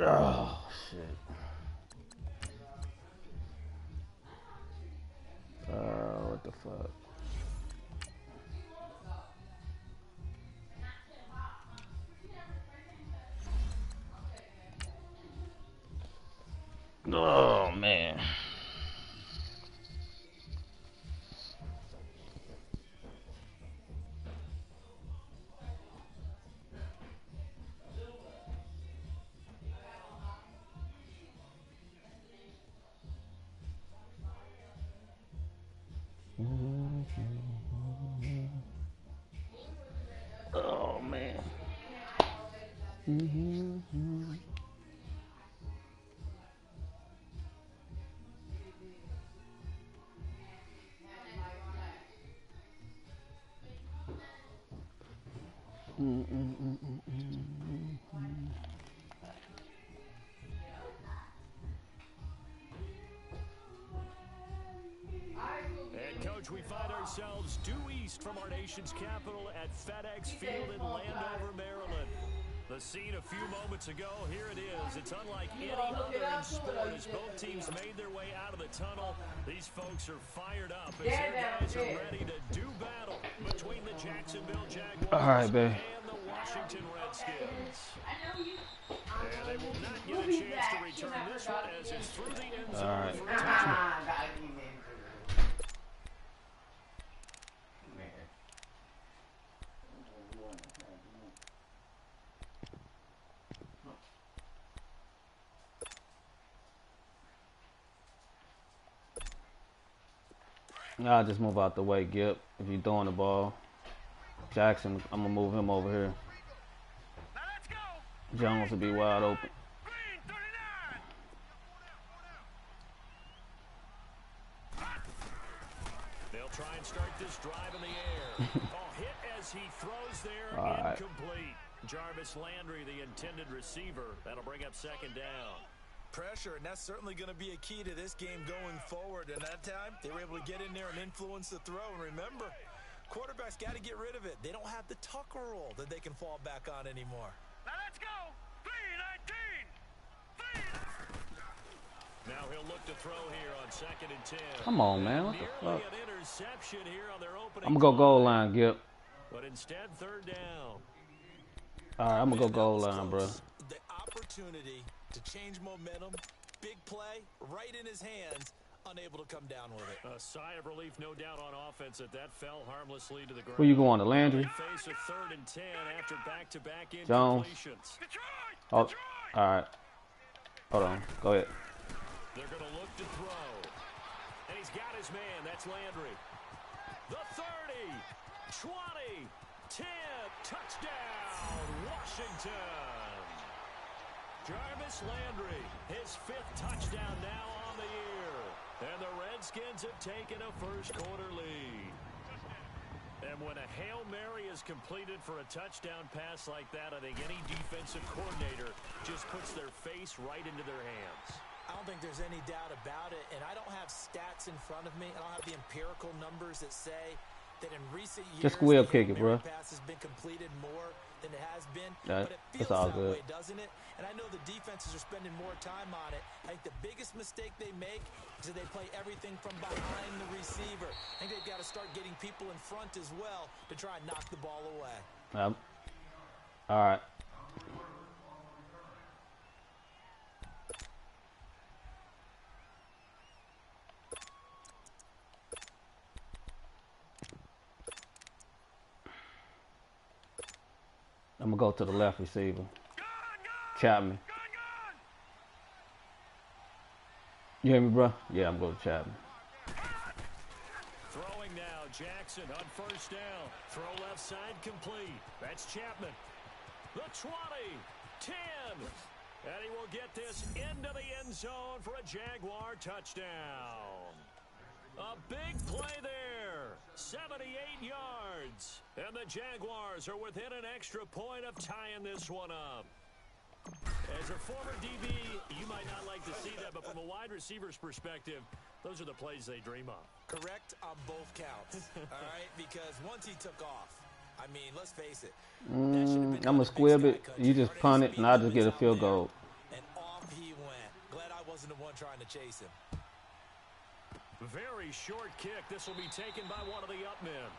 Oh, shit. What the fuck? Oh, man. Oh, man. And, Coach, we find ourselves due east from our nation's capital at FedEx Field in Landover, Maryland. The scene a few moments ago, here it is. It's unlike any other in sport as both teams made their way out of the tunnel. These folks are fired up as their guys are ready to do battle between the Jacksonville Jaguars and the Washington Redskins. And they will not get a chance to return this one as it's through the end zone for a touchdown. I'll just move out the way, Gip. If you're throwing the ball, Jackson, I'm gonna move him over here. Jones will be wide open. They'll try and start this drive in the air. Hit as he throws there, incomplete. Jarvis Landry, the intended receiver. That'll bring up second down. Pressure, and that's certainly going to be a key to this game going forward. And that time, they were able to get in there and influence the throw. And remember, quarterbacks got to get rid of it. They don't have the Tucker roll that they can fall back on anymore. Now let's go. 3-19. Now he'll look to throw here on 2nd and 10. Come on, man. What the fuck? An interception here on their opening I'm gonna go goal line, Gip. But instead, 3rd down. All right, I'm gonna go goal line, bro. The opportunity to change momentum, big play, right in his hands, unable to come down with it. A sigh of relief, no doubt, on offense that fell harmlessly to the ground. Where you going, to Landry? Face a 3rd and 10 after back-to-back Jones. incompletions. Oh, all right. Hold on. Go ahead. They're going to look to throw. And he's got his man. That's Landry. The 30, 20, 10, touchdown, Washington. Jarvis Landry, his 5th touchdown now on the year. And the Redskins have taken a first-quarter lead. And when a Hail Mary is completed for a touchdown pass like that, I think any defensive coordinator just puts their face right into their hands. I don't think there's any doubt about it, and I don't have stats in front of me. I don't have the empirical numbers that say that in recent years, just wheel kick it, bro. Pass has been completed more than it has been, but it feels all that good. way, doesn't it? And I know the defenses are spending more time on it. I think the biggest mistake they make is that they play everything from behind the receiver. I think they've got to start getting people in front as well to try and knock the ball away. All right. I'm gonna go to the left receiver. Chapman. You hear me, bro? Yeah, I'm going to Chapman. Throwing now, Jackson on 1st down. Throw left side complete. That's Chapman. The 20, 10. And he will get this into the end zone for a Jaguar touchdown. A big play there. 78 yards. And the Jaguars are within an extra point of tying this one up. As a former DB, you might not like to see that, but from a wide receiver's perspective, those are the plays they dream of. Correct on both counts, all right? Because once he took off, I mean, let's face it. I'm going to squib it. You just punt it, and I'll just get a field goal. And wasn't the one trying to chase him. Very short kick. This will be taken by one of the up men.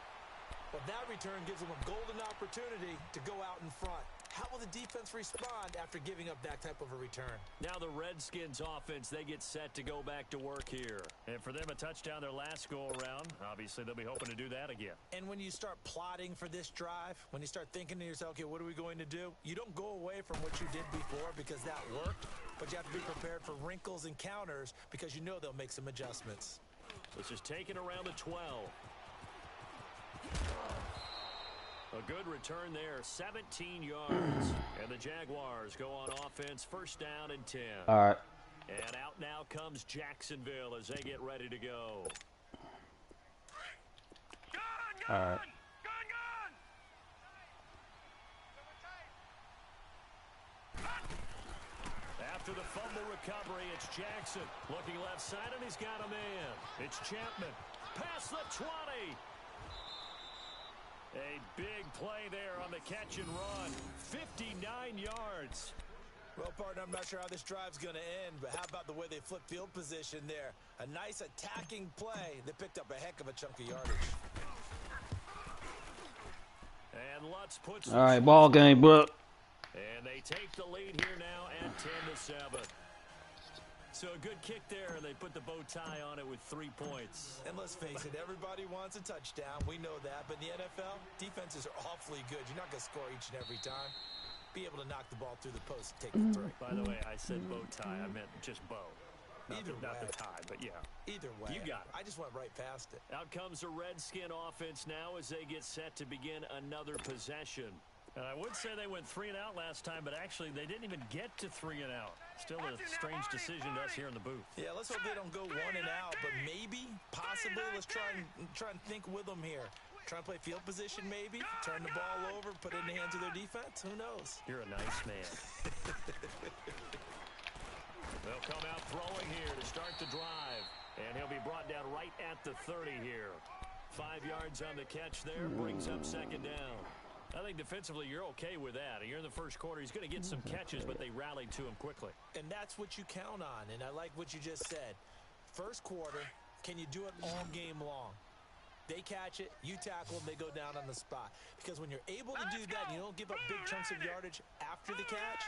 Well, that return gives them a golden opportunity to go out in front. How will the defense respond after giving up that type of a return? Now the Redskins offense, they get set to go back to work here. And for them, a touchdown their last go-around. Obviously, they'll be hoping to do that again. And when you start plotting for this drive, when you start thinking to yourself, okay, what are we going to do? You don't go away from what you did before because that worked, but you have to be prepared for wrinkles and counters because you know they'll make some adjustments. This is taken around the 12. A good return there, 17 yards. And the Jaguars go on offense, first down and 10. All right. And out now comes Jacksonville as they get ready to go. All right. After the fumble recovery, it's Jackson. Looking left side, and he's got a man. It's Chapman. Past the 20. A big play there on the catch and run. 59 yards. Well, partner, I'm not sure how this drive's going to end, but how about the way they flip field position there? A nice attacking play that picked up a heck of a chunk of yardage. And Lutz puts... All right, ball game, bro. And they take the lead here now at 10-7. So a good kick there, and they put the bow tie on it with 3 points. And let's face it, everybody wants a touchdown. We know that. But in the NFL, defenses are awfully good. You're not going to score each and every time. Be able to knock the ball through the post and take the three. By the way, I said bow tie. I meant just bow. Not the tie, but yeah. Either way. You got it. I just went right past it. Out comes the Redskin offense now as they get set to begin another possession. And I would say they went 3 and out last time, but actually they didn't even get to 3 and out. Still a strange decision to us here in the booth. Yeah, let's hope they don't go 1 and out, but maybe, possibly, let's try and think with them here. Try and play field position maybe, turn the ball over, put it in the hands of their defense. Who knows? You're a nice man. They'll come out throwing here to start the drive. And he'll be brought down right at the 30 here. 5 yards on the catch there, brings up second down. I think defensively you're okay with that. You're in the first quarter. He's going to get some catches, but they rallied to him quickly. And that's what you count on, and I like what you just said. First quarter, can you do it all game long? They catch it, you tackle them, they go down on the spot. Because when you're able to do that and you don't give up big chunks of yardage after the catch,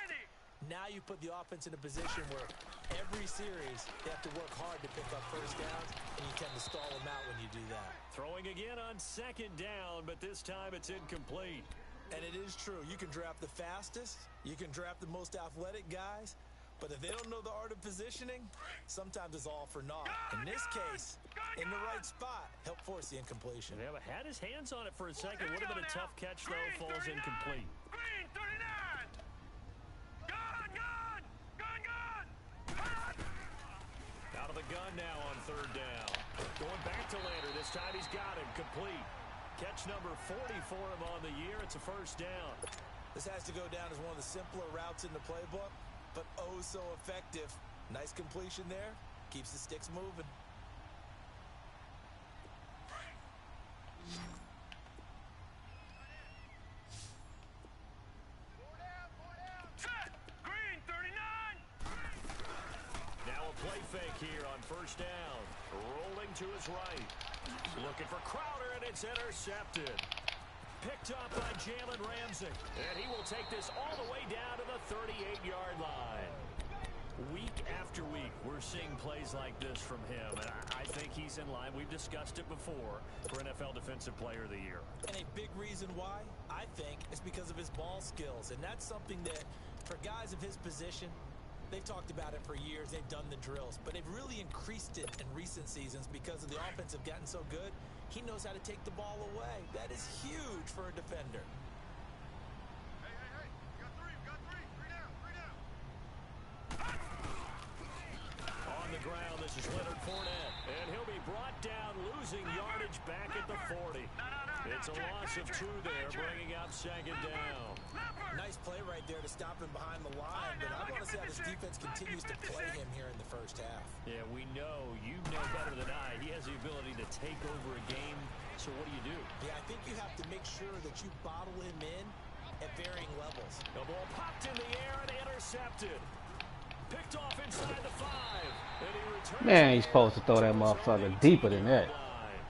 now you put the offense in a position where every series they have to work hard to pick up first downs, and you tend to stall them out when you do that. Throwing again on second down, but this time it's incomplete. And it is true. You can draft the fastest, you can draft the most athletic guys, but if they don't know the art of positioning, sometimes it's all for naught. In this case, in the right spot, help force the incompletion. Yeah, but had his hands on it for a second. Would have been a tough catch, though. Falls incomplete. Green 39! Gun! Out of the gun now on third down. Going back to Lander. This time he's got him. Complete. Catch number 40 for him on the year. It's a first down. This has to go down as one of the simpler routes in the playbook, but oh so effective. Nice completion there. Keeps the sticks moving. Green 39! Now a play fake here on first down. Rolling to his right. Looking for Crowder, and it's intercepted. Picked up by Jalen Ramsey. And he will take this all the way down to the 38-yard line. Week after week, we're seeing plays like this from him. And I think he's in line. We've discussed it before for NFL Defensive Player of the Year. And a big reason why, I think, is because of his ball skills. And that's something that, for guys of his position, they've talked about it for years. They've done the drills. But they've really increased it in recent seasons because of the offense have gotten so good. He knows how to take the ball away. That is huge for a defender. Hey! You got three. Three down. On the ground, this is Leonard Fournette. And he'll be brought down, losing yardage back at the 40. It's a loss of 2 there, bringing up second down. Nice play right there to stop him behind the line, but I want to see how this defense continues to play him here in the first half. Yeah, we know. You know better than I. He has the ability to take over a game. So what do? Yeah, I think you have to make sure that you bottle him in at varying levels. The ball popped in the air and intercepted. Picked off inside the 5. And he returns Man, he's supposed to throw that to his own motherfucker deeper than 18-yard that. line.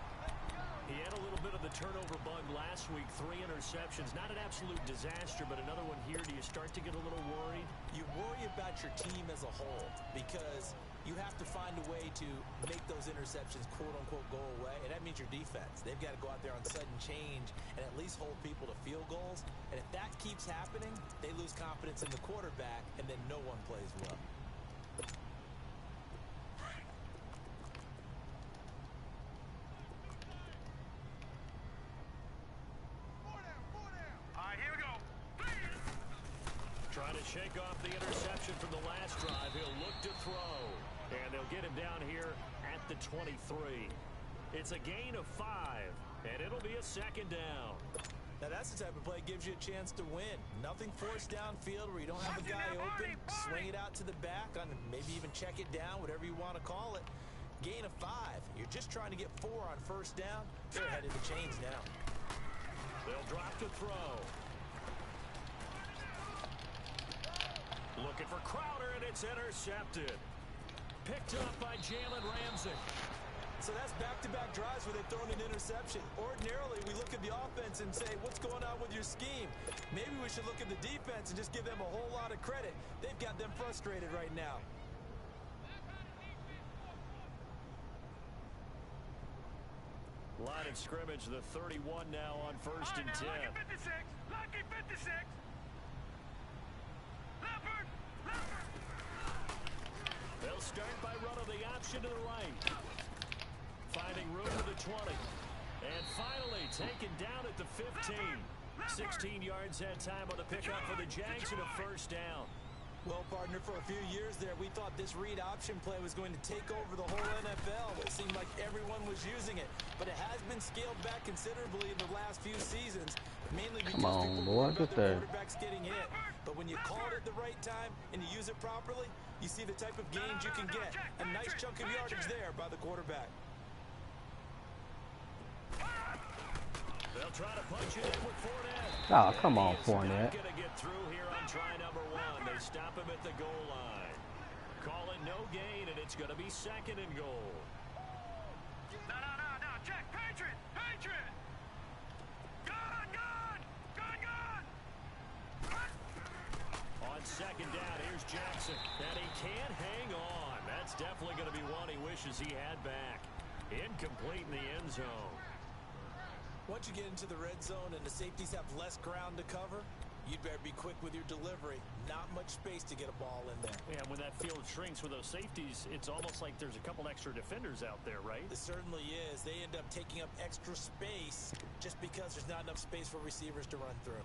He had a little bit of the turnover bug last week. 3 interceptions. Not an absolute disaster, but another one here. Do you start to get a little worried? You worry about your team as a whole because you have to find a way to make those interceptions quote-unquote go away, and that means your defense. They've got to go out there on sudden change and at least hold people to field goals, and if that keeps happening, they lose confidence in the quarterback, and then no one plays well. All right, here we go. Trying to shake off the interception from the last drive. He'll look to throw. And they'll get him down here at the 23. It's a gain of 5. And it'll be a second down. Now that's the type of play that gives you a chance to win. Nothing forced downfield where you don't have a guy open. Swing it out to the back, on maybe even check it down, whatever you want to call it. Gain of 5. You're just trying to get 4 on first down. They're ahead of the chains now. They'll drop to throw. Looking for Crowder, and it's intercepted. Picked up by Jalen Ramsey. So that's back-to-back drives where they've thrown an interception. Ordinarily, we look at the offense and say, what's going on with your scheme? Maybe we should look at the defense and just give them a whole lot of credit. They've got them frustrated right now. Line of scrimmage, the 31 now on first and 10. Lucky 56. Lucky 56. Leopard. Leopard. They'll start by running the option to the right. Finding room to the 20. And finally taken down at the 15. 16 yards that time on the pickup for the Jags and a first down. Well, partner, for a few years there, we thought this read option play was going to take over the whole NFL. It seemed like everyone was using it, but it has been scaled back considerably in the last few seasons, mainly because people worry about their quarterbacks getting hit. But when you call it at the right time and you use it properly, you see the type of gains you can get. A nice chunk of yardage there by the quarterback. They'll try to punch it in with Fournette. Oh, come on, Fournette. Not gonna get through here on try number 1. They stop him at the goal line. Call it no gain, and it's gonna be second and goal. No. Check. Patriot. Patriot. Gun. On second down, here's Jackson. And he can't hang on. That's definitely gonna be one he wishes he had back. Incomplete in the end zone. Once you get into the red zone and the safeties have less ground to cover, you'd better be quick with your delivery. Not much space to get a ball in there. Yeah, when that field shrinks with those safeties, it's almost like there's a couple extra defenders out there, right? It certainly is. They end up taking up extra space just because there's not enough space for receivers to run through.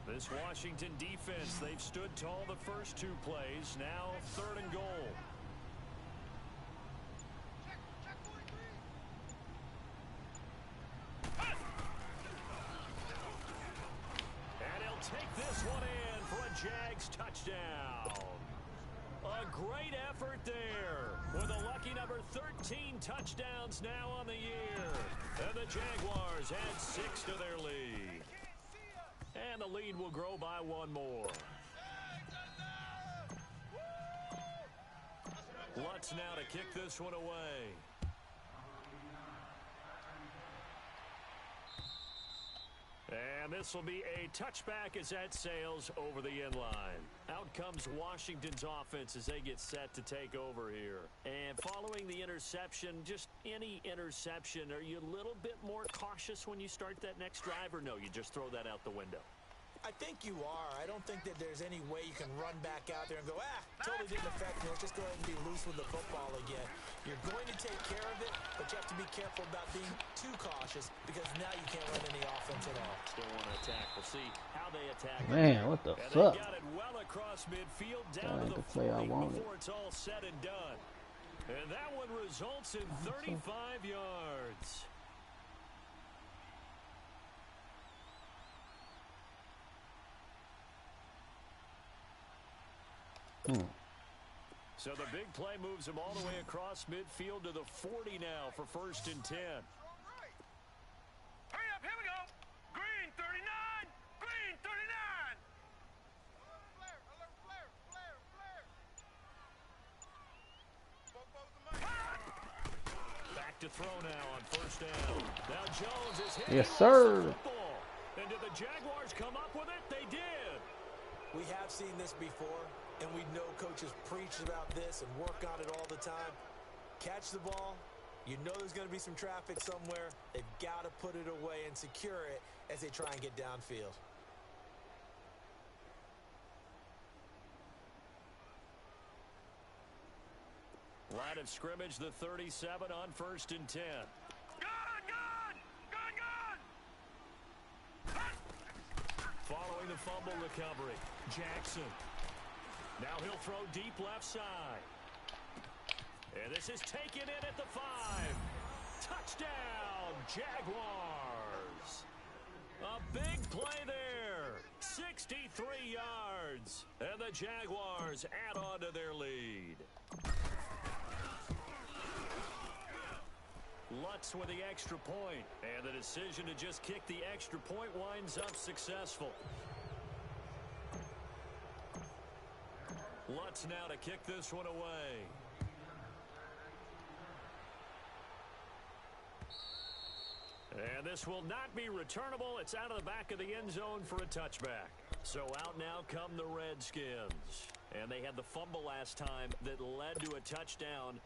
This Washington defense, they've stood tall the first 2 plays. Now 3rd and goal. And he'll take this one in for a Jags touchdown. A great effort there with a lucky number 13 touchdowns now on the year. And the Jaguars add 6 to their lead. And the lead will grow by 1 more. Lutz now to kick this one away. And this will be a touchback as that sails over the end line. Out comes Washington's offense as they get set to take over here. And following the interception, just any interception, are you a little bit more cautious when you start that next drive, or no, you just throw that out the window? I think you are. I don't think that there's any way you can run back out there and go, totally didn't affect me. Let's just go ahead and be loose with the football again. You're going to take care of it, but you have to be careful about being too cautious because now you can't run any offense at all. Still want to attack. We'll see how they attack. Man, what the And fuck? they got it well across midfield down That ain't to the the play I 40 wanted. before it's all said and done. And that one results in 35 yards. So the big play moves him all the way across midfield to the 40 now for 1st and 10. Hurry up, here we go. Green 39, green 39. Flare, alert, flare, flare, flare. Back to throw now on 1st down. Now Jones is hit. Yes, sir. And did the Jaguars come up with it? They did. We have seen this before, and we know coaches preach about this and work on it all the time. Catch the ball. You know there's going to be some traffic somewhere. They've got to put it away and secure it as they try and get downfield. Line of scrimmage, the 37 on 1st and 10. Following the fumble recovery, Jackson. Now he'll throw deep left side. And this is taken in at the 5. Touchdown, Jaguars. A big play there. 63 yards. And the Jaguars add on to their lead. Lutz with the extra point, and the decision to just kick the extra point winds up successful. Lutz now to kick this one away. And this will not be returnable. It's out of the back of the end zone for a touchback. So out now come the Redskins. And they had the fumble last time that led to a touchdown.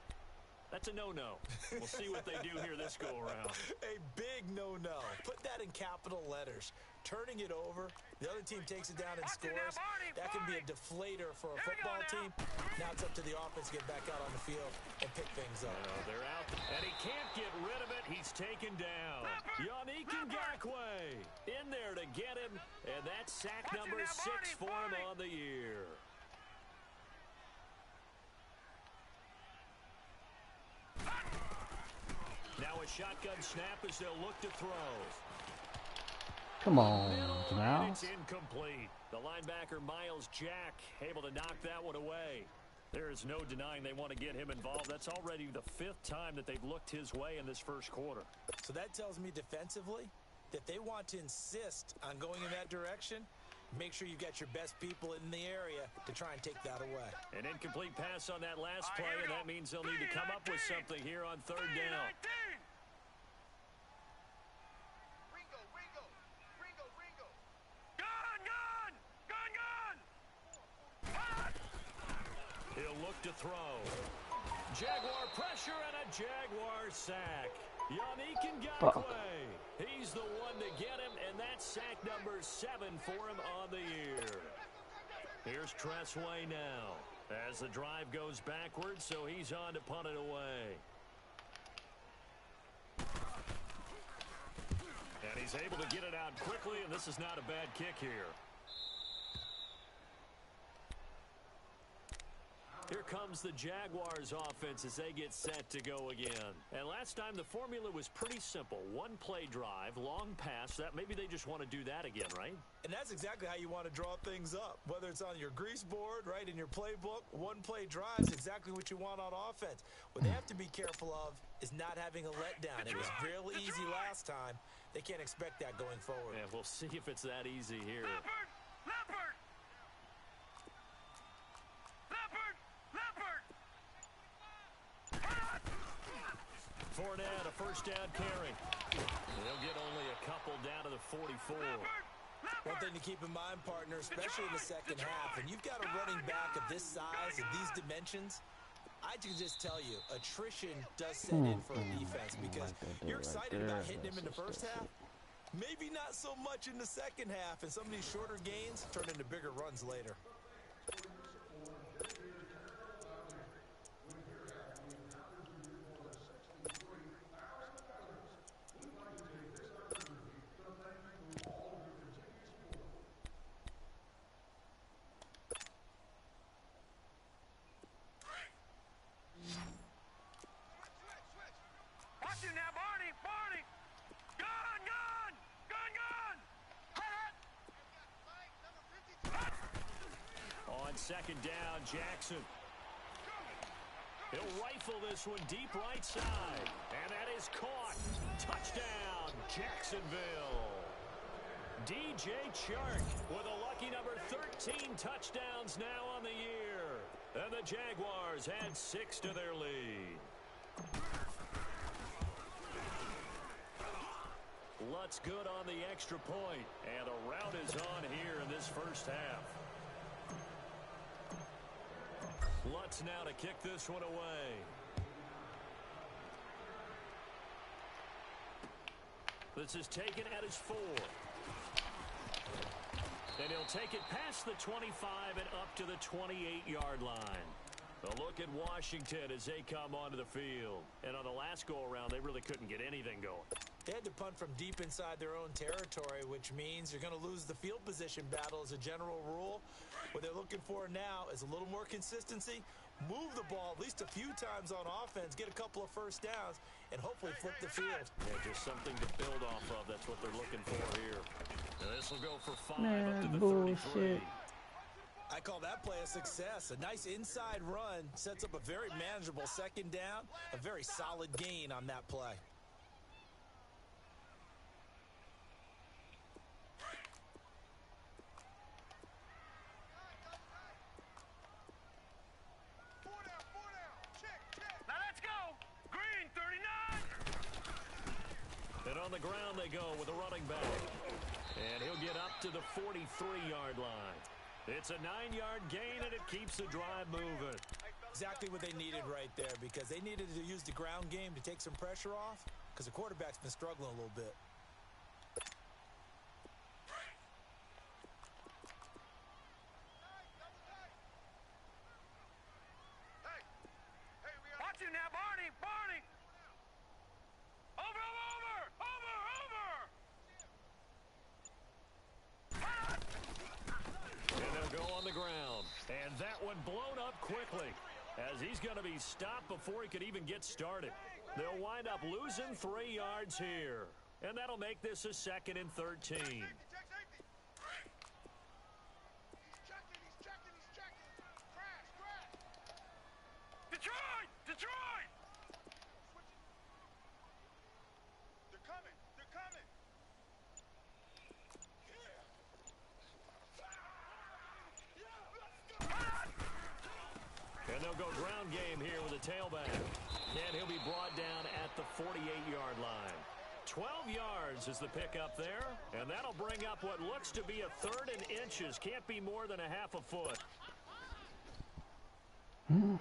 That's a no-no. We'll see what they do here this go-around. A big no-no. Put that in capital letters. Turning it over, the other team takes it down and scores. That can be a deflator for a football team. Now it's up to the offense to get back out on the field and pick things up. They're out, and he can't get rid of it. He's taken down. Yannick Ngakoue in there to get him, and that's sack number 6 for him on the year. Now a shotgun snap as they'll look to throw. Come on, And Miles. it's incomplete. The linebacker, Miles Jack, able to knock that one away. There is no denying they want to get him involved. That's already the 5th time that they've looked his way in this first quarter. So that tells me defensively that they want to insist on going in that direction. Make sure you've got your best people in the area to try and take that away. An incomplete pass on that last play, and that means they'll need to come up with something here on 3rd down. He'll look to throw. Jaguar pressure and a Jaguar sack. Yannick Ngakoue. He's the one to get him, and that's sack number 7 for him on the year. Here's Tressway now as the drive goes backwards, so he's on to punt it away. And he's able to get it out quickly, and this is not a bad kick here. Here comes the Jaguars offense as they get set to go again. And last time the formula was pretty simple. 1 play drive, long pass. That maybe they just want to do that again, right? And that's exactly how you want to draw things up. Whether it's on your grease board, right, in your playbook, 1 play drive is exactly what you want on offense. What they have to be careful of is not having a letdown. It was real easy last time. They can't expect that going forward. Yeah, we'll see if it's that easy here. Leopard! Fournette, a 1st down carry. They'll get only a couple down to the 44. One thing to keep in mind, partner, especially in the second half, when you've got a running back of this size and these dimensions, I can just tell you, attrition does set in for a defense because you're excited about hitting him in the first half. Maybe not so much in the second half, and some of these shorter gains turn into bigger runs later. Watch him now, Barney! Barney! Gun! Gun! Gun! Gun! On 2nd down, Jackson. He'll rifle this one deep right side. And that is caught. Touchdown, Jacksonville. DJ Chark with a lucky number 13 touchdowns now on the year. And the Jaguars add 6 to their lead. Lutz good on the extra point. And a rout is on here in this first half. Lutz now to kick this one away. This is taken at his 4. And he'll take it past the 25 and up to the 28-yard line. A look at Washington as they come onto the field. And on the last go-around, they really couldn't get anything going. They had to punt from deep inside their own territory, which means you're going to lose the field position battle as a general rule. What they're looking for now is a little more consistency, move the ball at least a few times on offense, get a couple of first downs, and hopefully flip the field. Yeah, just something to build off of. That's what they're looking for here. And this will go for 5 up to the 33. I call that play a success. A nice inside run sets up a very manageable second down, a very solid gain on that play. Now let's go. Green 39. And on the ground they go with a running back. And he'll get up to the 43-yard line. It's a 9-yard gain, and it keeps the drive moving. Exactly what they needed right there, because they needed to use the ground game to take some pressure off, because the quarterback's been struggling a little bit. Watch him now, Barney. Barney. Over. And they'll go on the ground. And that one blown up quickly, as he's going to be stopped before he could even get started. They'll wind up losing 3 yards here. And that'll make this a 2nd and 13. He's checking. Crash. Detroit. They're coming. And they'll go ground game here with a tailback. And he'll be brought down at the 48-yard line. 12 yards is the pickup there. And that'll bring up what looks to be a 3rd and inches. Can't be more than a half a foot. Hurry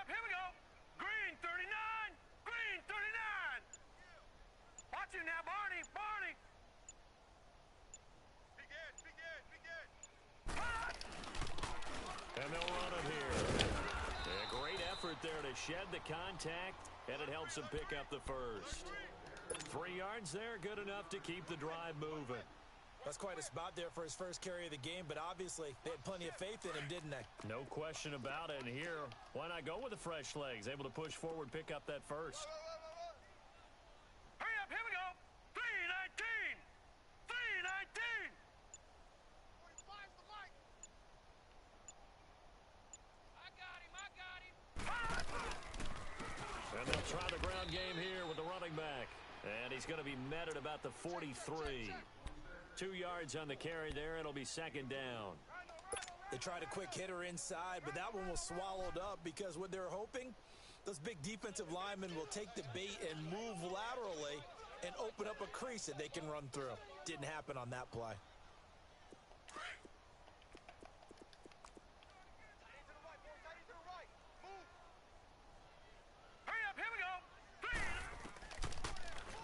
up, here we go. Green 39. Watch him now, Barney. Be good. And they'll run it here. A great effort there to shed the contact, and it helps them pick up the first. 3 yards there, good enough to keep the drive moving. That's quite a spot there for his first carry of the game, but obviously they had plenty of faith in him, didn't they? No question about it. And here, why not go with the fresh legs? Able to push forward, pick up that first. Hurry up, here we go. 319. 319. 45's the light. I got him. And they'll try the ground game here with the running back. And he's going to be met at about the 43. 2 yards on the carry there. It'll be 2nd down. They tried a quick hitter inside, but that one was swallowed up because what they're hoping, those big defensive linemen will take the bait and move laterally and open up a crease that they can run through. Didn't happen on that play. Hurry up, here we go.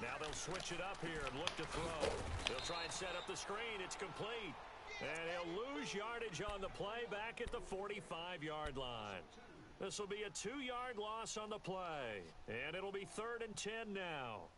Now they'll switch it up here and look to throw. They'll try and set up the screen. It's complete. And he'll lose yardage on the play back at the 45-yard line. This will be a 2-yard loss on the play. And it'll be 3rd and 10 now.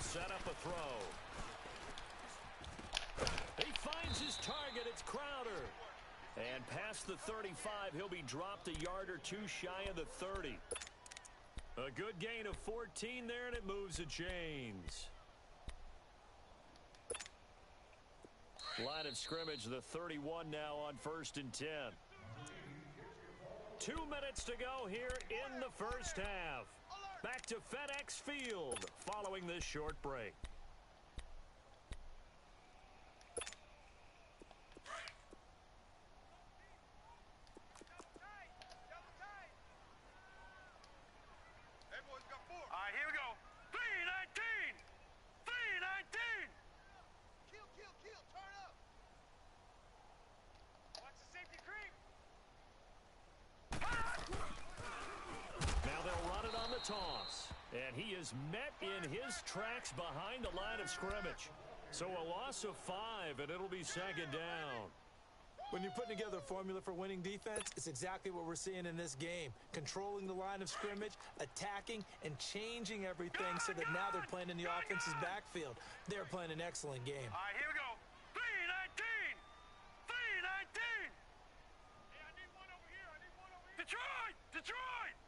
set up a throw. He finds his target. It's Crowder. And past the 35, he'll be dropped a yard or two shy of the 30. A good gain of 14 there, and it moves the chains. Line of scrimmage, the 31 now on 1st and 10. 2 minutes to go here in the first half. Back to FedEx Field following this short break. All right, here we go. 319! 319! Kill, turn up. Watch the safety creep. Now they'll run it on the toss. And he is met in his tracks behind the line of scrimmage. So a loss of 5, and it'll be 2nd down. When you're putting together a formula for winning defense, it's exactly what we're seeing in this game. Controlling the line of scrimmage, attacking, and changing everything so that now they're playing in the offense's backfield. They're playing an excellent game. All right, here we go. 319! 319! Hey, I need one over here. Detroit! Detroit!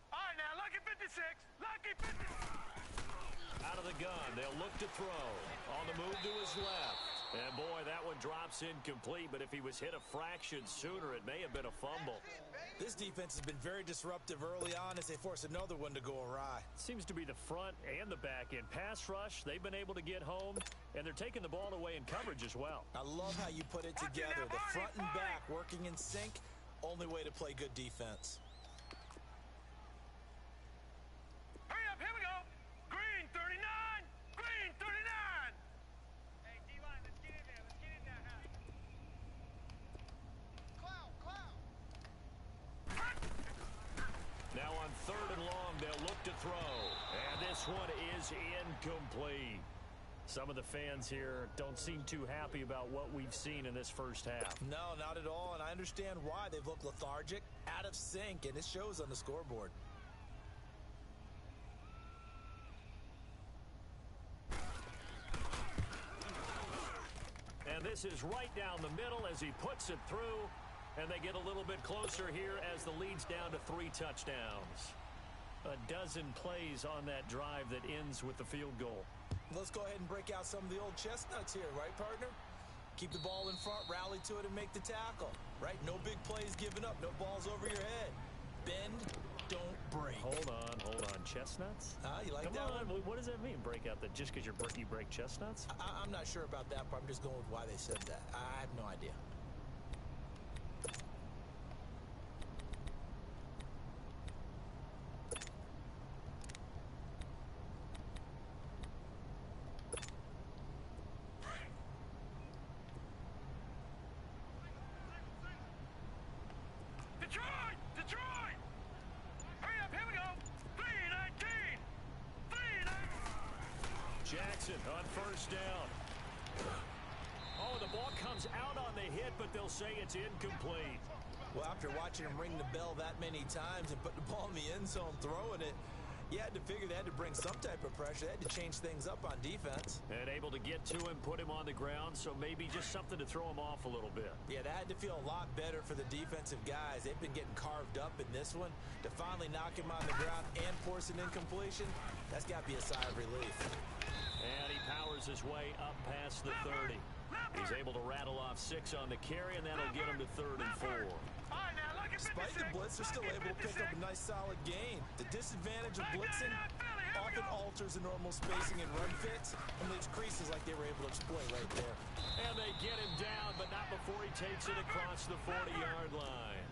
All right, now, lucky 56. Lucky 56. Out of the gun, they'll look to throw. On the move to his left. And boy, that one drops incomplete, but if he was hit a fraction sooner, it may have been a fumble. This defense has been very disruptive early on as they force another one to go awry. Seems to be the front and the back end. Pass rush, they've been able to get home, and they're taking the ball away in coverage as well. I love how you put it together. The front and back working in sync, only way to play good defense. Hurry up, here we go. Green 39. Green 39. Hey, D-line, let's get in there. Let's get in there now. Cloud. Now on 3rd and long, they'll look to throw. And this one is incomplete. Some of the fans here don't seem too happy about what we've seen in this first half. No, not at all, and I understand why. They've looked lethargic, out of sync, and it shows on the scoreboard. And this is right down the middle as he puts it through. And they get a little bit closer here as the lead's down to 3 touchdowns. A dozen plays on that drive that ends with the field goal. Let's go ahead and break out some of the old chestnuts here, right, partner? Keep the ball in front, rally to it, and make the tackle, right? No big plays given up, no balls over your head. Bend, don't break. Hold on. Chestnuts? You like Come that on. one? What does that mean, break out? Just because you break chestnuts? I'm not sure about that part. I'm just going with why they said that. I have no idea. Detroit! Hurry up, here we go. 319! 319! Jackson on 1st down. Oh, the ball comes out on the hit, but they'll say it's incomplete. Well, after watching him ring the bell that many times and put the ball in the end zone, throwing it, you had to figure they had to bring some type of pressure. They had to change things up on defense. And able to get to him, put him on the ground, so maybe just something to throw him off a little bit. Yeah, that had to feel a lot better for the defensive guys. They've been getting carved up in this one. To finally knock him on the ground and force an incompletion, that's got to be a sigh of relief. And he powers his way up past the 30. He's able to rattle off 6 on the carry, and that'll get him to 3rd and 4. Despite the blitz, they're still able to pick up a nice solid gain. The disadvantage of blitzing often alters the normal spacing and run fits, and leaves creases like they were able to exploit right there. And they get him down, but not before he takes it across the 40-yard line.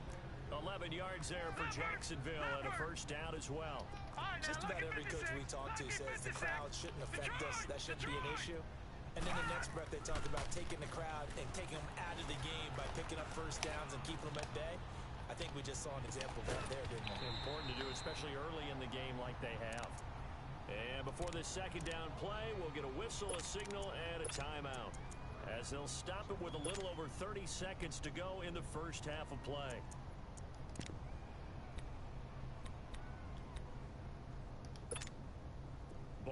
11 yards there for Jacksonville, and a 1st down as well. Just about every coach we talk to says the crowd shouldn't affect us. That shouldn't be an issue. And then the next breath they talk about taking the crowd and taking them out of the game by picking up 1st downs and keeping them at bay. I think we just saw an example of that there, didn't we? Important to do, especially early in the game like they have. And before this 2nd down play, we'll get a whistle, a signal, and a timeout, as they'll stop it with a little over 30 seconds to go in the first half of play.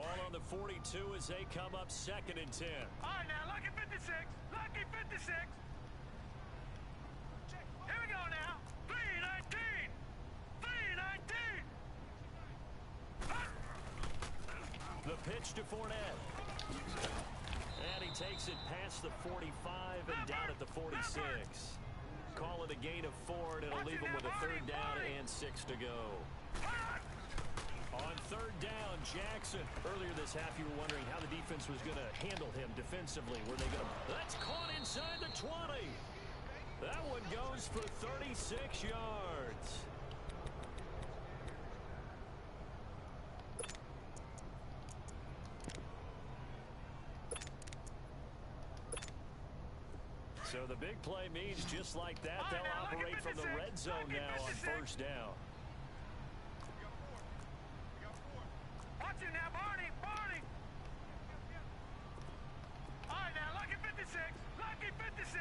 Ball on the 42 as they come up 2nd and 10. All right, now, lucky 56. Lucky 56. Here we go now. 319. 319. The pitch to Fournette. And he takes it past the 45 and down at the 46. Call it a gain of 4, and it'll leave him with a 3rd down and 6 to go. On 3rd down, Jackson. Earlier this half, you were wondering how the defense was going to handle him defensively. Were they going to... That's caught inside the 20. That one goes for 36 yards. So the big play means just like that, they'll operate from the red zone now on 1st down. Watch it now, Barney. Barney. All right, now, lucky 56. Lucky 56.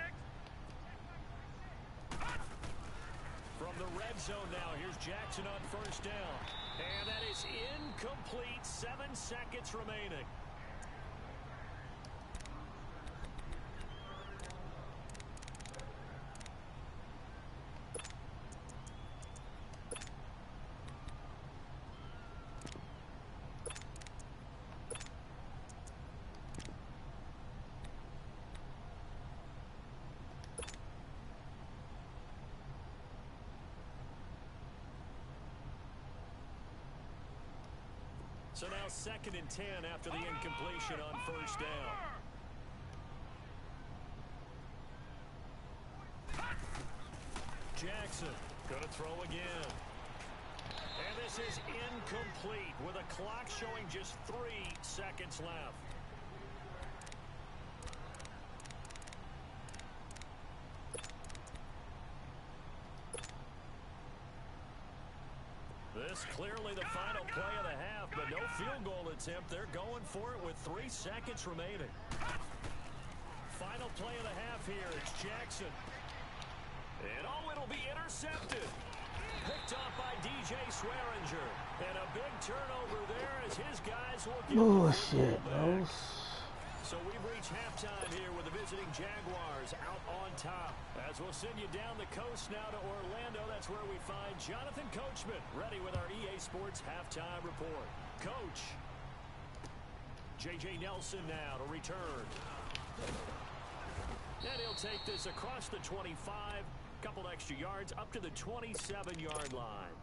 From the red zone now, here's Jackson on 1st down. And that is incomplete. 7 seconds remaining. So now 2nd and 10 after the incompletion on 1st down. Jackson going to throw again. And this is incomplete with a clock showing just 3 seconds left. This clearly the final play of the half, but no field goal attempt. They're going for it with 3 seconds remaining. Final play of the half here. It's Jackson. And it'll be intercepted. Picked off by DJ Swearinger. And a big turnover there as his guys will get Bullshit, bro. So we've reached halftime here with the visiting Jaguars out on top. As we'll send you down the coast now to Orlando, that's where we find Jonathan Coachman ready with our EA Sports halftime report. Coach. J.J. Nelson now to return. And he'll take this across the 25, couple extra yards up to the 27-yard line.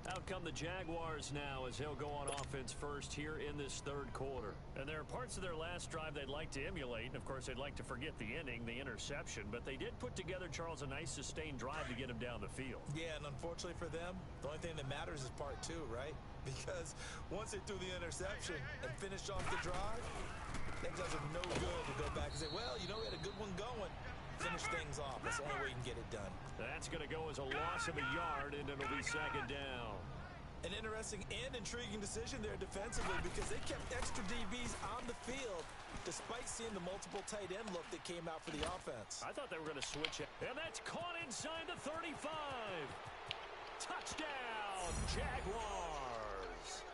Out come the Jaguars now as he'll go on offense first here in this 3rd quarter. And there are parts of their last drive they'd like to emulate. And, of course, they'd like to forget the inning, the interception. But they did put together, Charles, a nice sustained drive to get him down the field. Yeah, and unfortunately for them, the only thing that matters is part 2, right? Because once they threw the interception and finished off the drive, that does them no good to go back and say, well, you know, we had a good one going. Finish things off. That's the only way you can get it done. That's going to go as a loss of a yard, and it'll be 2nd down. An interesting and intriguing decision there defensively because they kept extra DBs on the field despite seeing the multiple tight end look that came out for the offense. I thought they were going to switch it. And that's caught inside the 35. Touchdown, Jaguars.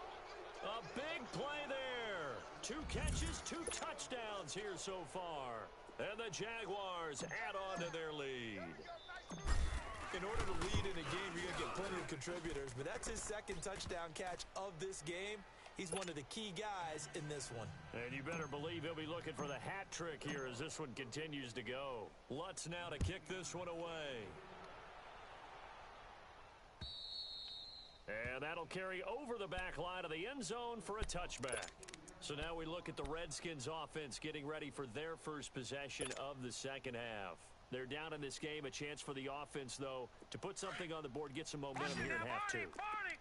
A big play there. 2 catches, 2 touchdowns here so far. And the Jaguars add on to their lead. In order to lead in a game, you're going to get plenty of contributors, but that's his 2nd touchdown catch of this game. He's one of the key guys in this one. And you better believe he'll be looking for the hat trick here as this one continues to go. Lutz now to kick this one away. And that'll carry over the back line of the end zone for a touchback. So now we look at the Redskins offense getting ready for their first possession of the 2nd half. They're down in this game. A chance for the offense, though, to put something on the board, get some momentum here in half 2.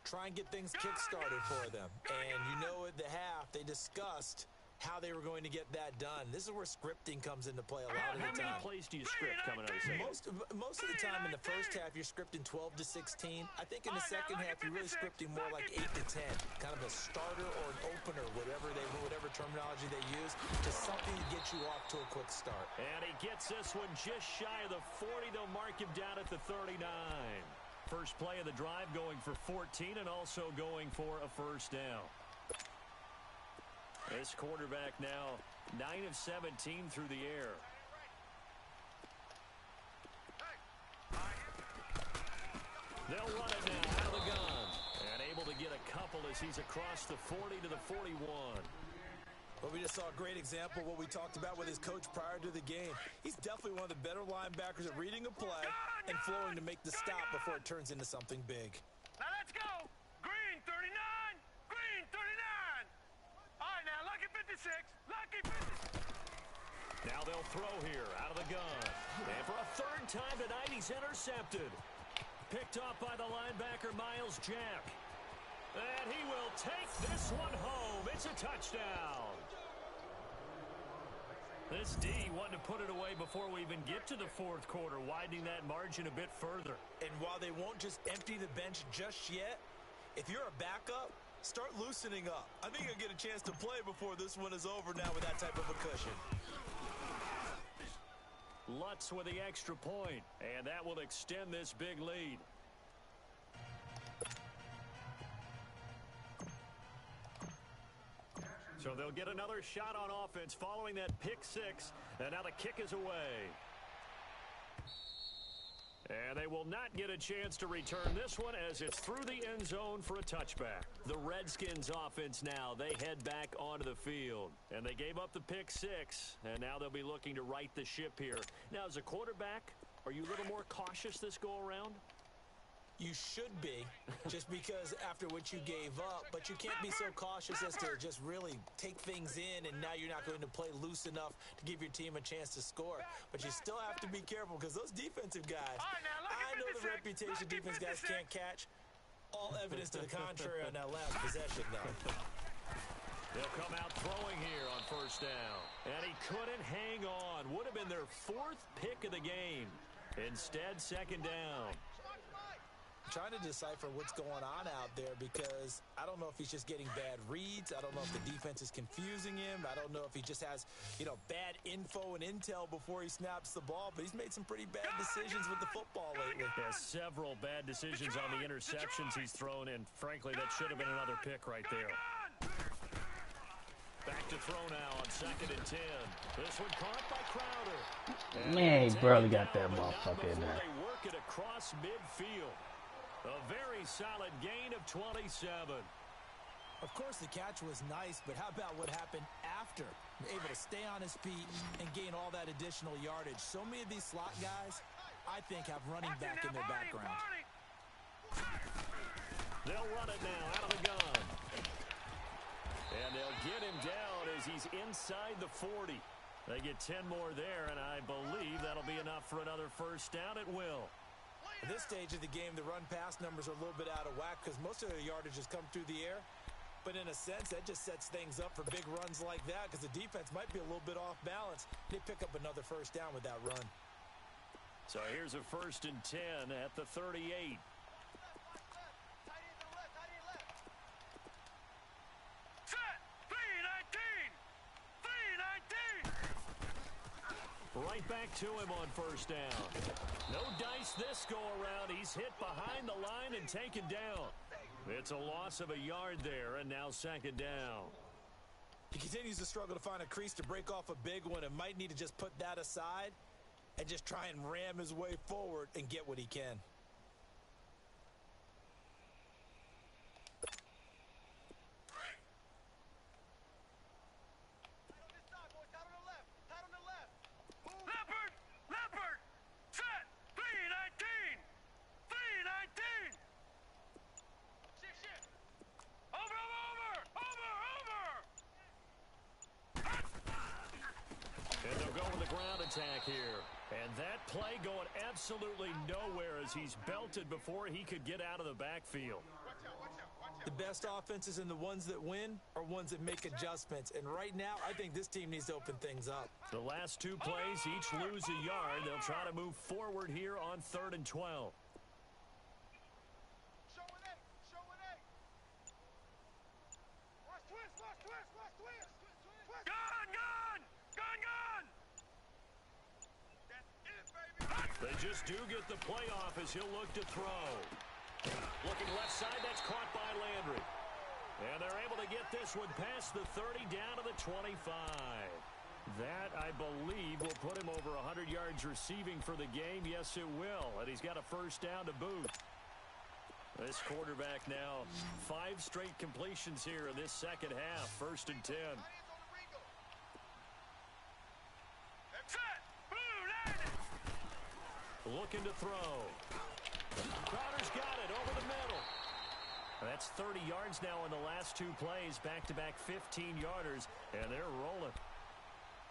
Try and get things kick-started for them. And you know at the half, they discussed how they were going to get that done. This is where scripting comes into play a lot of the time. How many plays do you script coming out of the second? Most of the time in the first half, you're scripting 12 to 16. I think in the second half, you're really scripting more like 8 to 10. Kind of a starter or an opener, whatever terminology they use, to something to get you off to a quick start. And he gets this one just shy of the 40. They'll mark him down at the 39. First play of the drive going for 14 and also going for a 1st down. This quarterback now 9 of 17 through the air. They'll run it now out of the gun. And able to get a couple as he's across the 40 to the 41. Well, we just saw a great example of what we talked about with his coach prior to the game. He's definitely one of the better linebackers at reading a play and flowing to make the stop before it turns into something big. Now let's go. Green 39. Green 39. All right, now lucky 56. Lucky 56. Now they'll throw here out of the gun. And for a third time tonight, he's intercepted. Picked off by the linebacker, Miles Jack. And he will take this one home. It's a touchdown. This D wanting to put it away before we even get to the fourth quarter, widening that margin a bit further. And while they won't just empty the bench just yet, if you're a backup, start loosening up. I think you'll get a chance to play before this one is over now with that type of a cushion. Lutz with the extra point, and that will extend this big lead. So they'll get another shot on offense following that pick six, and now the kick is away. And they will not get a chance to return this one as it's through the end zone for a touchback. The Redskins offense now, they head back onto the field. And they gave up the pick six, and now they'll be looking to right the ship here. Now, as a quarterback, are you a little more cautious this go-around? You should be, just because after what you gave up, but you can't be so cautious as to just really take things in, and now you're not going to play loose enough to give your team a chance to score. But you still have to be careful because those defensive guys, I know the reputation defense guys can't catch. All evidence to the contrary on that last possession, though. They'll come out throwing here on first down. And he couldn't hang on. Would have been their fourth pick of the game. Instead, second down. Trying to decipher what's going on out there because I don't know if he's just getting bad reads. I don't know if the defense is confusing him. I don't know if he just has, bad info and intel before he snaps the ball. But he's made some pretty bad decisions with the football lately. Has several bad decisions on the interceptions he's thrown, and frankly, that should have been another pick right there. Back to throw now on 2nd and 10. This one caught by Crowder. Man, he barely got that motherfucker in there. They work it across midfield. A very solid gain of 27. Of course, the catch was nice, but how about what happened after? Able to stay on his feet and gain all that additional yardage. So many of these slot guys, I think, have running back in their background. They'll run it now out of the gun. And they'll get him down as he's inside the 40. They get 10 more there, and I believe that'll be enough for another first down at will. At this stage of the game, the run-pass numbers are a little bit out of whack because most of their yardage has come through the air. But in a sense, that just sets things up for big runs like that because the defense might be a little bit off balance. They pick up another first down with that run. So here's a 1st and 10 at the 38. Right back to him on first down. No dice this go-around. He's hit behind the line and taken down. It's a loss of a yard there, and now 2nd down. He continues to struggle to find a crease to break off a big one and might need to just put that aside and just try and ram his way forward and get what he can. Attack here. And that play going absolutely nowhere as he's belted before he could get out of the backfield. The best offenses and the ones that win are ones that make adjustments. And right now, I think this team needs to open things up. The last 2 plays, each lose a yard. They'll try to move forward here on 3rd and 12. They just do get the playoff as he'll look to throw. Looking left side, that's caught by Landry. And they're able to get this one past the 30 down to the 25. That, I believe, will put him over 100 yards receiving for the game. Yes, it will. And he's got a first down to boot. This quarterback now, 5 straight completions here in this second half. 1st and 10. Looking to throw. Crowder's got it over the middle. That's 30 yards now in the last 2 plays. Back-to-back 15-yarders, and they're rolling.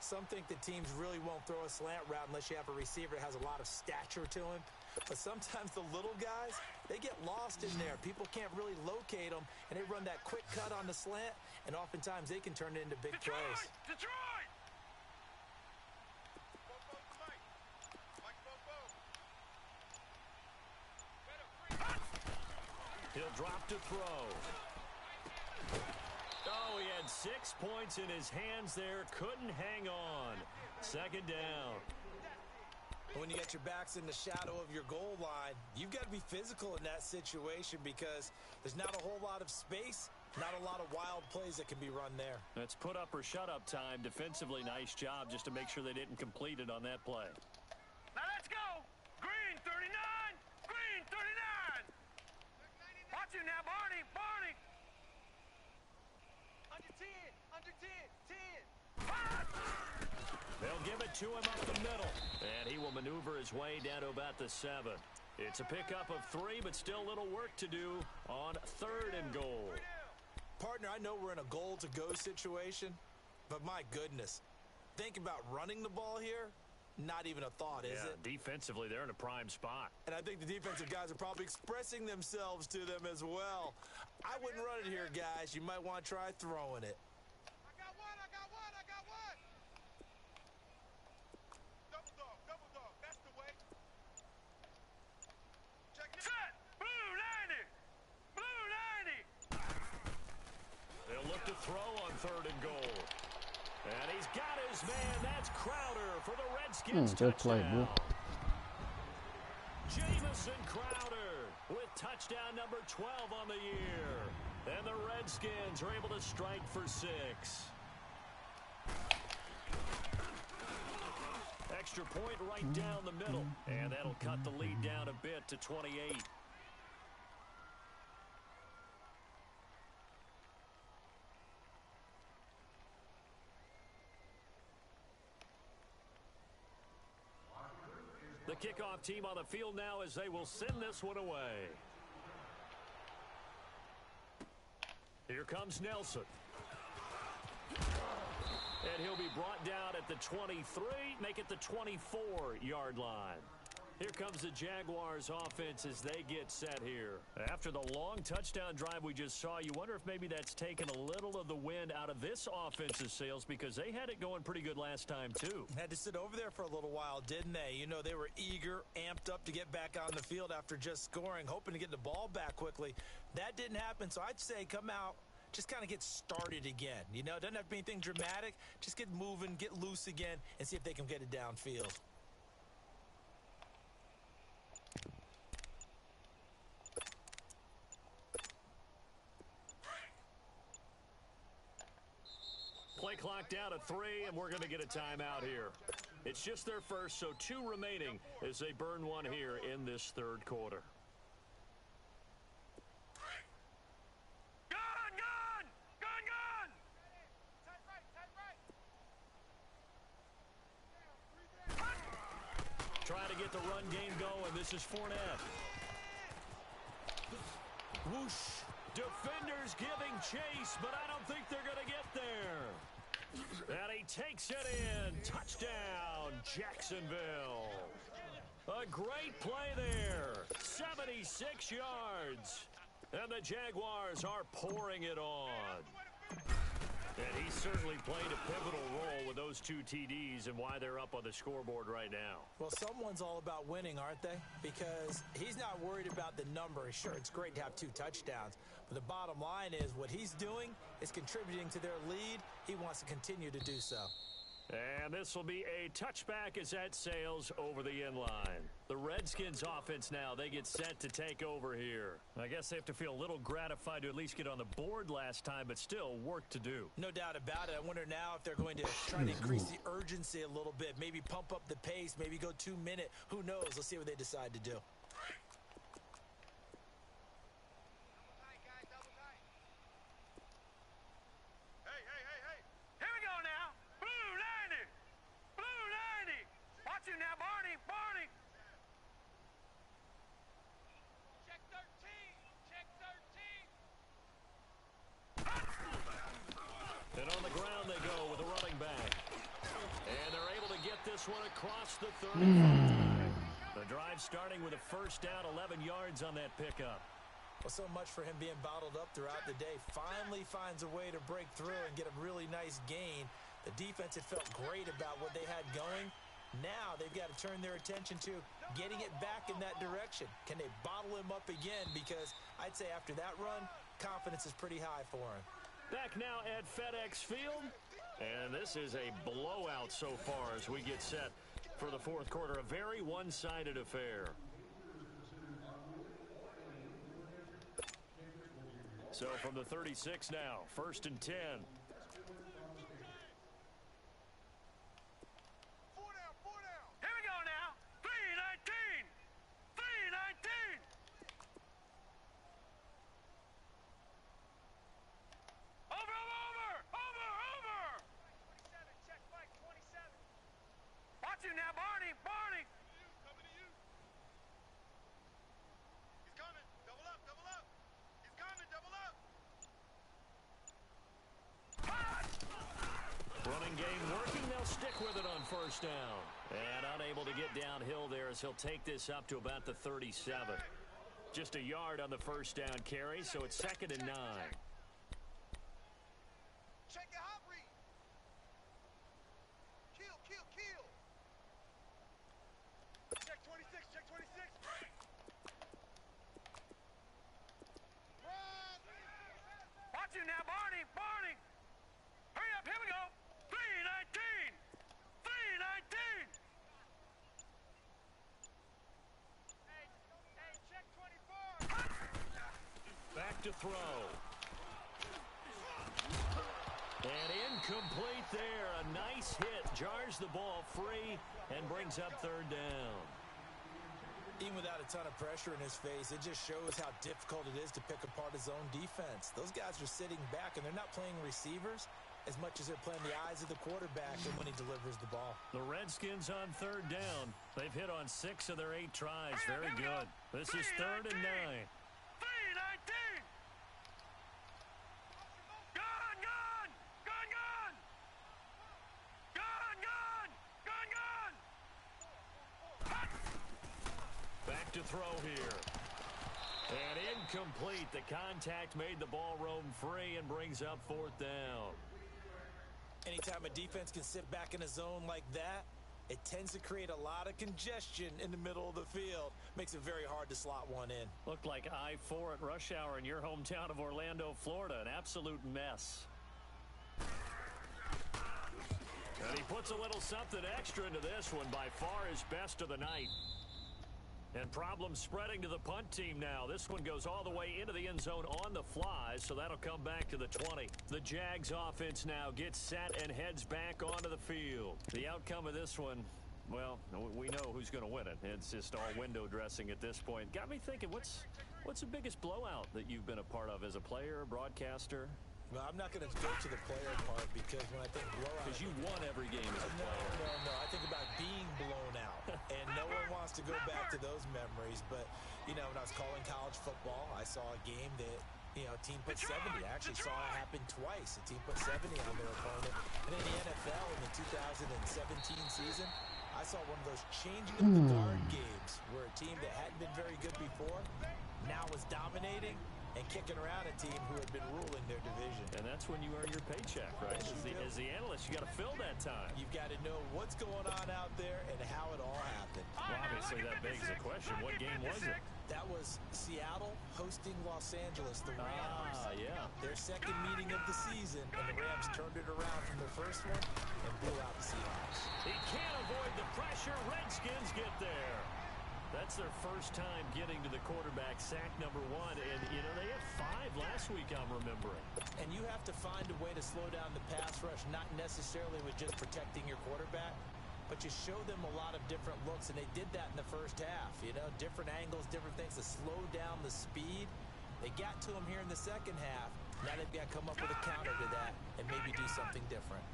Some think that teams really won't throw a slant route unless you have a receiver that has a lot of stature to him. But sometimes the little guys, they get lost in there. People can't really locate them, and they run that quick cut on the slant, and oftentimes they can turn it into big plays. Detroit! He'll drop to throw. Oh, he had 6 points in his hands there. Couldn't hang on. 2nd down. When you get your backs in the shadow of your goal line, you've got to be physical in that situation because there's not a whole lot of space, not a lot of wild plays that can be run there. That's put up or shut up time. Defensively, nice job just to make sure they didn't complete it on that play. Now let's go! Green 39! Green 39! Watch him now, Barney! Barney! Under 10! Under 10! 10! They'll give it to him up the middle. And he will maneuver his way down to about the 7. It's a pickup of 3, but still a little work to do on 3rd and goal. Partner, I know we're in a goal-to-go situation, but my goodness. Think about running the ball here. Not even a thought, is it? Defensively, they're in a prime spot. And I think the defensive guys are probably expressing themselves to them as well. I wouldn't run it here, guys. You might want to try throwing it. I got one! I got one! I got one! Double dog. That's the way. Check it. Set! Blue 90! Blue 90! They'll look to throw on 3rd and goal. And he's got his man. That's Crowder for the Redskins Good play, touchdown. bro. Jamison Crowder with touchdown number 12 on the year. And the Redskins are able to strike for 6. Extra point right down the middle. And that'll cut the lead down a bit to 28. The kickoff team on the field now as they will send this one away. Here comes Nelson. And he'll be brought down at the 23, make it the 24-yard line. Here comes the Jaguars offense as they get set here. After the long touchdown drive we just saw, you wonder if maybe that's taken a little of the wind out of this offense's sails because they had it going pretty good last time too. Had to sit over there for a little while, didn't they? You know, they were eager, amped up to get back on the field after just scoring, hoping to get the ball back quickly. That didn't happen, so I'd say come out, just kind of get started again. You know, it doesn't have to be anything dramatic. Just get moving, get loose again, and see if they can get it downfield. Play clock down to 3, and we're going to get a timeout here. It's just their first, so 2 remaining as they burn one here in this 3rd quarter. Trying to get the run game going. This is Fournette. Whoosh. Defenders giving chase, but I don't think they're going to get there. And he takes it in. Touchdown, Jacksonville. A great play there. 76 yards. And the Jaguars are pouring it on. And he certainly played a pivotal role with those 2 TDs and why they're up on the scoreboard right now. Well, someone's all about winning, aren't they? Because he's not worried about the number. Sure, it's great to have 2 touchdowns. But the bottom line is what he's doing is contributing to their lead. He wants to continue to do so. And this will be a touchback as that sails over the end line. The Redskins offense now, they get set to take over here. I guess they have to feel a little gratified to at least get on the board last time, but still work to do. No doubt about it. I wonder now if they're going to try to increase the urgency a little bit, maybe pump up the pace, maybe go 2-minute. Who knows? Let's see what they decide to do. Now, Barney, Barney. Check 13. Check 13. And on the ground they go with a running back. And they're able to get this one across the 35. The drive starting with a first down, 11 yards on that pickup. Well, so much for him being bottled up throughout the day. Finally finds a way to break through and get a really nice gain. The defense had felt great about what they had going. Now they've got to turn their attention to getting it back in that direction. Can they bottle him up again? Because I'd say after that run, confidence is pretty high for him. Back now at FedEx Field. And this is a blowout so far as we get set for the fourth quarter. A very one-sided affair. So from the 36 now, 1st and 10. Now, Barney, Barney. Coming to you. He's coming. Double up, double up. He's coming, double up. Running game working. They'll stick with it on first down. And unable to get downhill there as he'll take this up to about the 37. Just a yard on the first down carry, so it's 2nd and 9. Check your hot read. Kill, kill, kill. Check 26, check 26. Run! Watch you now, Barney, Barney. Hurry up, here we go. 319. 319. Hey, check 24. Back to throw. And incomplete there. A nice hit. Jars the ball free and brings up 3rd down. Even without a ton of pressure in his face, it just shows how difficult it is to pick apart his own defense. Those guys are sitting back, and they're not playing receivers as much as they're playing the eyes of the quarterback and when he delivers the ball. The Redskins on 3rd down. They've hit on 6 of their 8 tries. Very good. This is 3rd and 9. 319. Gone, gone. Gone, gone. Gone, gone. Gone, gone. Back to throw here. And incomplete. The contact made the ball roam free and brings up 4th down. Anytime a defense can sit back in a zone like that, it tends to create a lot of congestion in the middle of the field. Makes it very hard to slot one in. Looked like I-4 at rush hour in your hometown of Orlando, Florida. An absolute mess. And he puts a little something extra into this one. By far his best of the night. And problems spreading to the punt team now. This one goes all the way into the end zone on the fly, so that'll come back to the 20. The Jags offense now gets set and heads back onto the field. The outcome of this one, well, we know who's going to win it. It's just all window dressing at this point. Got me thinking, what's the biggest blowout that you've been a part of as a player, broadcaster? Well, I'm not going to go to the player part because when I think blowout... Because you won every game as a player. No. I think about being blown out. And no one wants to go back to those memories. But, you know, when I was calling college football, I saw a game that, you know, a team put 70. I actually saw it happen twice. A team put 70 on their opponent. And in the NFL in the 2017 season, I saw one of those changing of the guard games where a team that hadn't been very good before now was dominating and kicking around a team who had been ruling their division. And that's when you earn your paycheck, right? As the analyst, you got to fill that time. You've got to know what's going on out there and how it all happened. Well, obviously, that begs the question, what game was it? That was Seattle hosting Los Angeles, the Rams. Yeah. Their second meeting of the season, and the Rams turned it around from their first one and blew out the Seahawks. He can't avoid the pressure. Redskins get there. That's their first time getting to the quarterback, sack number 1. And, you know, they had 5 last week, I'm remembering. And you have to find a way to slow down the pass rush, not necessarily with just protecting your quarterback, but you show them a lot of different looks, and they did that in the first half. You know, different angles, different things to slow down the speed. They got to him here in the second half. Now they've got to come up with a counter to that and maybe do something different.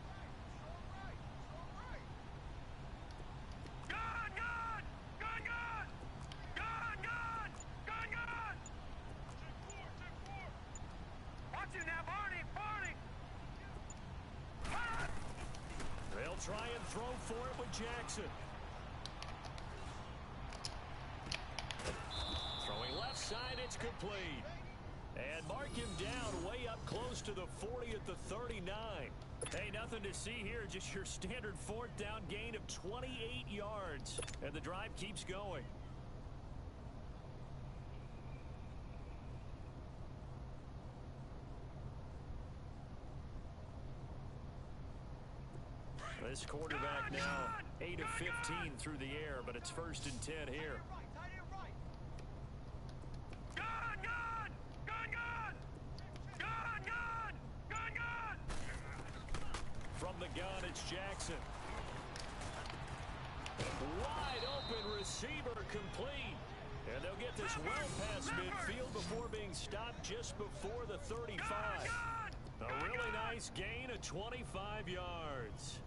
They'll try and throw for it with Jackson. Throwing left side, it's complete. And mark him down way up close to the 40 at the 39. Hey, nothing to see here, just your standard 4th down gain of 28 yards. And the drive keeps going. This quarterback now 8 of 15 through the air, but it's 1st and 10 here. From the gun, it's Jackson. Wide open receiver complete. And they'll get this well past midfield before being stopped just before the 35. A really nice gain of 25 yards.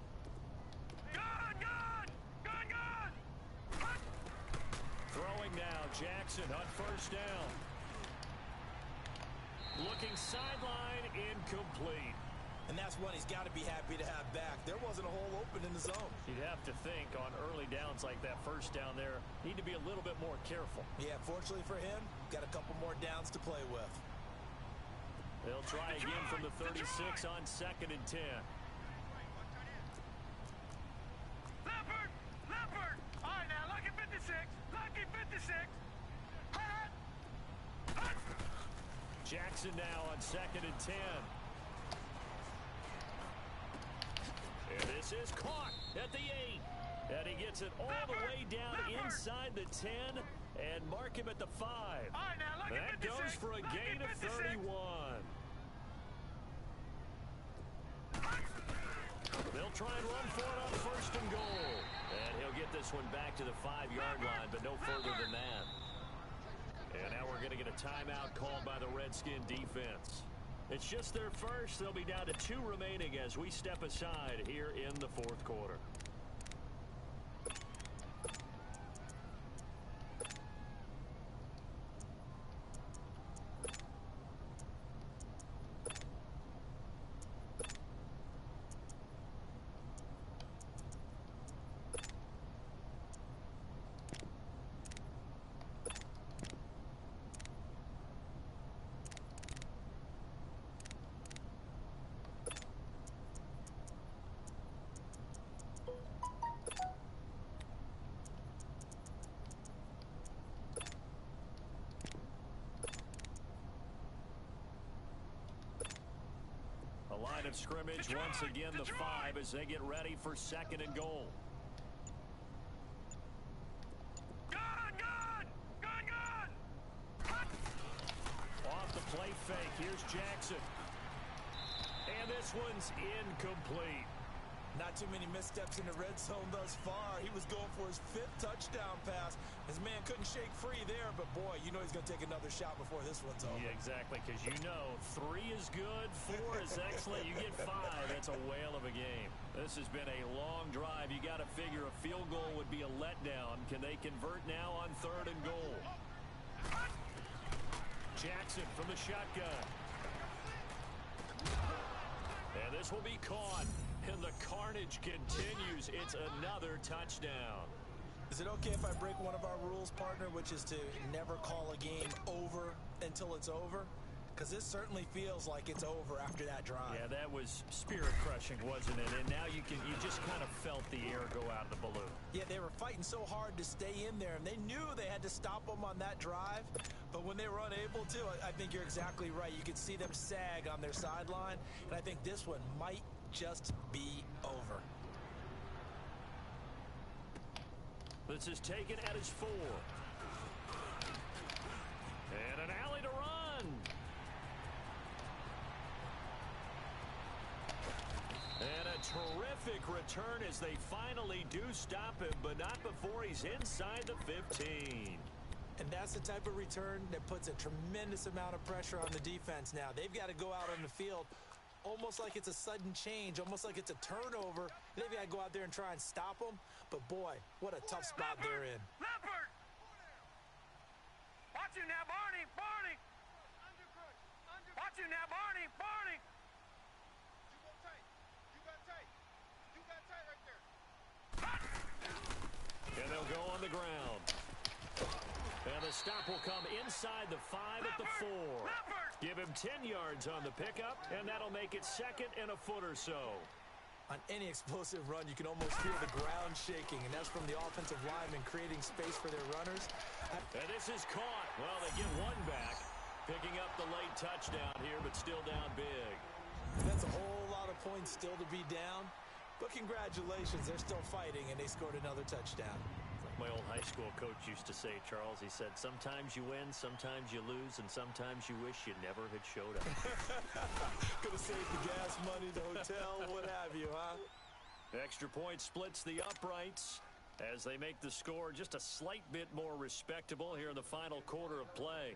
Throwing now, Jackson on 1st down. Looking sideline, incomplete. And that's one he's got to be happy to have back. There wasn't a hole open in the zone. You'd have to think on early downs like that 1st down there, need to be a little bit more careful. Yeah, fortunately for him, got a couple more downs to play with. They'll try again from the 36 on 2nd and 10. Leopard! All right, now, lucky 56. Lucky 56. Jackson now on 2nd and 10. And this is caught at the 8. And he gets it all the way down inside the 10 and mark him at the 5. All right, now, lucky that 56. goes for a gain of 31. They'll try and run for it on 1st and goal. And he'll get this one back to the 5-yard line, but no further than that. And now we're going to get a timeout called by the Redskin defense. It's just their first. They'll be down to 2 remaining as we step aside here in the 4th quarter. Line of scrimmage once again the 5 as they get ready for 2nd and goal. Gun! Off the play fake, here's Jackson. And this one's incomplete. Not too many missteps in the red zone thus far. He was going for his 5th touchdown pass. His man couldn't shake free there, but boy, you know he's going to take another shot before this one's over. Yeah, exactly, because you know 3 is good, 4 is excellent. You get 5, that's a whale of a game. This has been a long drive. You got to figure a field goal would be a letdown. Can they convert now on 3rd and goal? Jackson from the shotgun. And this will be caught. And the carnage continues. It's another touchdown. Is it okay if I break one of our rules, partner, which is to never call a game over until it's over? Because this certainly feels like it's over after that drive. Yeah, that was spirit-crushing, wasn't it? And now you just kind of felt the air go out of the balloon. Yeah, they were fighting so hard to stay in there, and they knew they had to stop them on that drive. But when they were unable to, I think you're exactly right. You could see them sag on their sideline, and I think this one might just be over. This is taken at his 4. And an alley to run. And a terrific return as they finally do stop him, but not before he's inside the 15. And that's the type of return that puts a tremendous amount of pressure on the defense now. They've got to go out on the field almost like it's a sudden change, almost like it's a turnover. They've got to go out there and try and stop them. But, boy, what a tough spot they're in. Leopard! Watch you now, Barney! Barney! Watch you now, Barney! Barney! You go tight. You got tight. You got tight right there. And they'll go on the ground. And the stop will come inside the 5 at the 4. Give him 10 yards on the pickup, and that'll make it 2nd and a foot or so. On any explosive run, you can almost feel the ground shaking, and that's from the offensive linemen creating space for their runners. And this is caught. Well, they get one back, picking up the late touchdown here, but still down big. That's a whole lot of points still to be down, but congratulations, they're still fighting, and they scored another touchdown. My old high school coach used to say, Charles, he said, sometimes you win, sometimes you lose, and sometimes you wish you never had showed up. Could have saved the gas money, the hotel, what have you, huh? Extra point splits the uprights as they make the score just a slight bit more respectable here in the final quarter of play.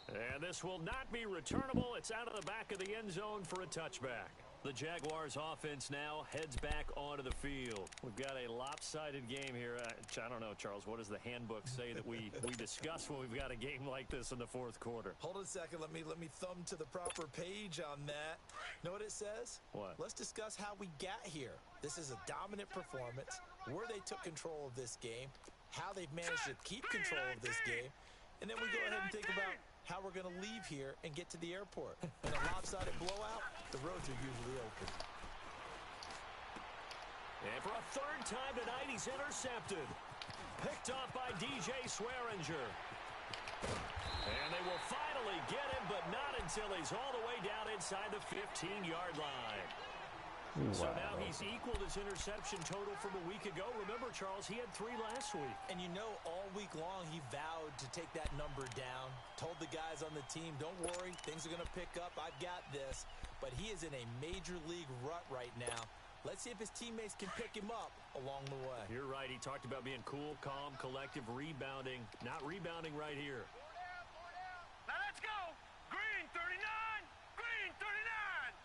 And this will not be returnable. It's out of the back of the end zone for a touchback. The Jaguars offense now heads back onto the field. We've got a lopsided game here. I don't know, Charles, what does the handbook say that we discuss when we've got a game like this in the fourth quarter? Hold on a second. Let me thumb to the proper page on that. Know what it says? What? Let's discuss how we got here. This is a dominant performance, where they took control of this game, how they've managed to keep control of this game, and then we go ahead and think about how we're going to leave here and get to the airport. In a lopsided blowout, the roads are usually open. And for a 3rd time tonight, he's intercepted. Picked off by DJ Swearinger. And they will finally get him, but not until he's all the way down inside the 15-yard line. Wow. So now he's equaled his interception total from a week ago. Remember, Charles, he had 3 last week. And you know, all week long, he vowed to take that number down. Told the guys on the team, don't worry, things are going to pick up. I've got this. But he is in a major league rut right now. Let's see if his teammates can pick him up along the way. You're right. He talked about being cool, calm, collective, rebounding. Not rebounding right here. Now let's go. Green 39. Green 39.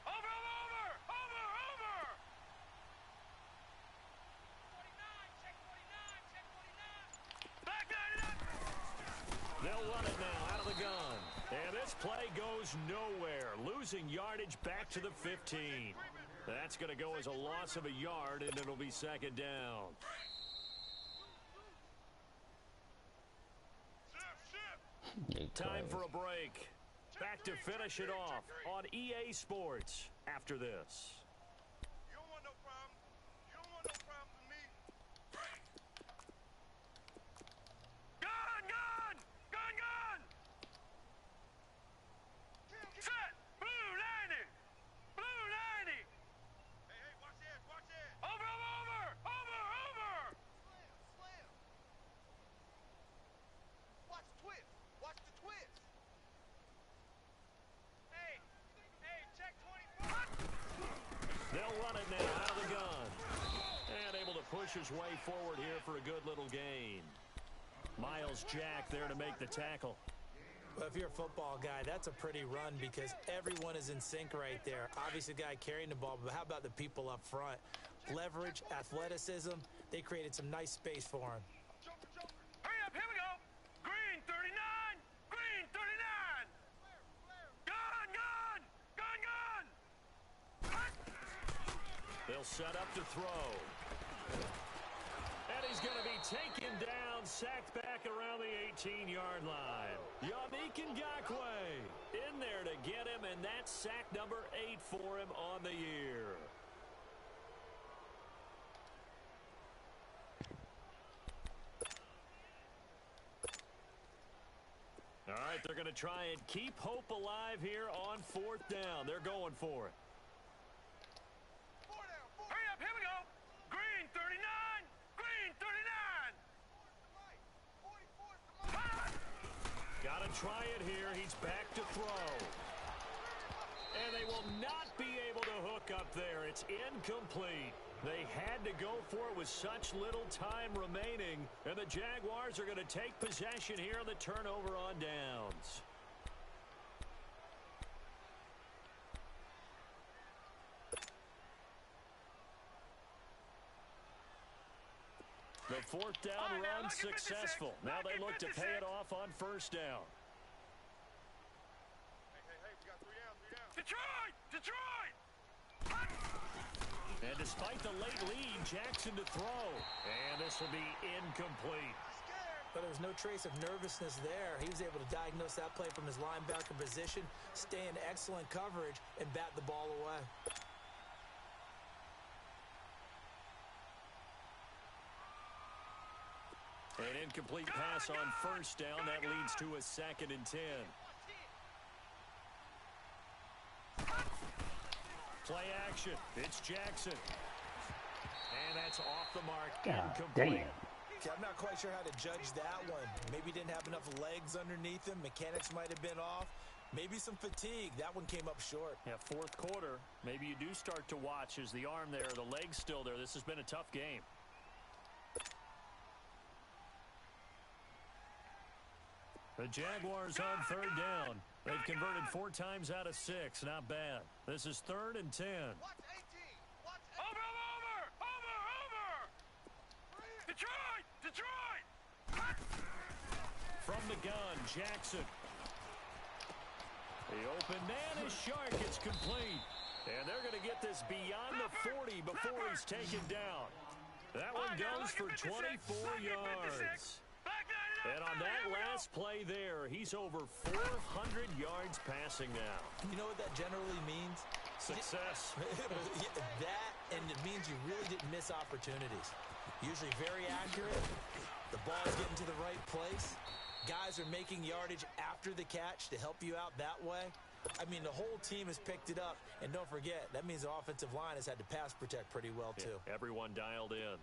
Over, over, over, over. 49, check 49, check 49. Back 99. They'll run it now out of the gun. And this play goes nowhere. Losing yardage back to the 15. That's going to go as a loss of a yard, and it'll be 2nd down. Time for a break. Back to finish it off on EA Sports after this. You don't want no problem. You don't want no problem with me. Gun, gun! Gun, gun! Set! Blue 90! Blue 90! Hey, hey, watch this, watch this! Over, over, over, over! Slam, slam! Watch the twist! Watch the twist! Hey, hey, check 24! They'll run it now out of the gun. And able to push his way forward here for a good little gain. Miles Jack there to make the tackle. Well, if you're a football guy, that's a pretty run because everyone is in sync right there. Obviously, the guy carrying the ball, but how about the people up front? Leverage, athleticism, they created some nice space for him. Hurry up, here we go! Green 39! Green 39! Gun, gun! Gun, gun! They'll set up to throw. And he's going to be taken down, sacked back around the 18-yard line. Yannick Ngakoue in there to get him, and that's sack number 8 for him on the year. All right, they're going to try and keep hope alive here on 4th down. They're going for it. try it here. He's back to throw. And they will not be able to hook up there. It's incomplete. They had to go for it with such little time remaining. And the Jaguars are going to take possession here on the turnover on downs. The fourth down run successful. Now they look to pay it off on first down. Hey, we got 3 down. Detroit! Detroit! And despite the late lead, Jackson to throw. And this will be incomplete. But there was no trace of nervousness there. He was able to diagnose that play from his linebacker position, stay in excellent coverage, and bat the ball away. An incomplete pass on first down. That leads to a 2nd and 10. Play action. It's Jackson. And that's off the mark. Incomplete. I'm not quite sure how to judge that one. Maybe he didn't have enough legs underneath him. Mechanics might have been off. Maybe some fatigue. That one came up short. Yeah, fourth quarter. Maybe you do start to watch as the arm there, the leg's still there. This has been a tough game. The Jaguars on third down. They've converted 4 times out of 6. Not bad. This is 3rd and 10. Over! Detroit! From the gun, Jackson. The open man is Shark. It's complete. And they're going to get this beyond the 40 before he's taken down. That one goes for 24 yards. And on that last play there, he's over 400 yards passing now. You know what that generally means? Success. That, and it means you really didn't miss opportunities. Usually very accurate. The ball's getting to the right place. Guys are making yardage after the catch to help you out that way. I mean, the whole team has picked it up. And don't forget, that means the offensive line has had to pass protect pretty well, too. Yeah, everyone dialed in.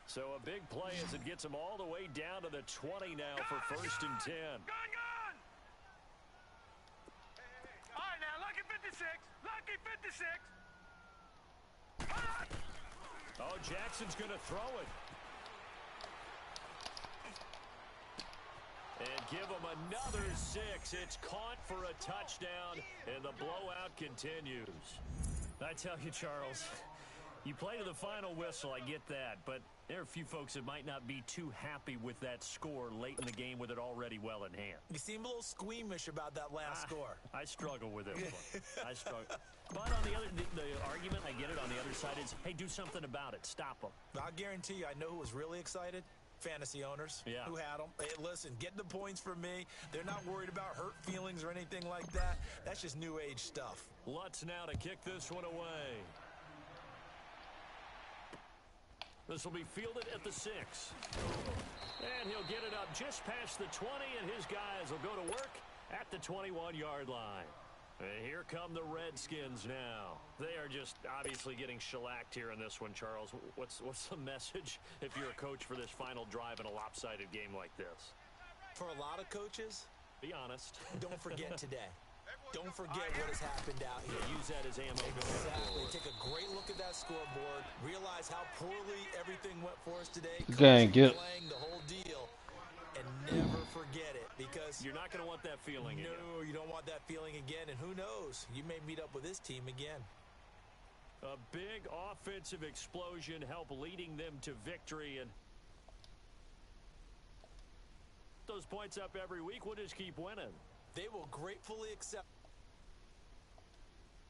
So a big play as it gets them all the way down to the 20 now for 1st and 10. Gun! All right, now, lucky 56. Lucky 56. Oh, Jackson's going to throw it. And give him another 6. It's caught for a touchdown, and the blowout continues. I tell you, Charles, you play to the final whistle, I get that, but there are a few folks that might not be too happy with that score late in the game with it already well in hand. You seem a little squeamish about that last score. I struggle with it. I struggle. But on the other, the argument, I get it, on the other side is, hey, do something about it. Stop them. I'll guarantee you, I know who was really excited. Fantasy owners who had them. Hey, listen, get the points for me. They're not worried about hurt feelings or anything like that. That's just new age stuff. Lutz now to kick this one away. This will be fielded at the 6. And he'll get it up just past the 20, and his guys will go to work at the 21-yard line. And here come the Redskins now. They are just obviously getting shellacked here in this one, Charles. What's the message if you're a coach for this final drive in a lopsided game like this? For a lot of coaches, be honest. Don't forget today. Don't forget what has happened out here. Use that as ammo. Exactly. Take a great look at that scoreboard. Realize how poorly everything went for us today. Gang, get playing the whole deal. And never forget it, because you're not going to want that feeling again. No, you don't want that feeling again, and who knows? You may meet up with this team again. A big offensive explosion helped leading them to victory, and those points up every week. We'll just keep winning. They will gratefully accept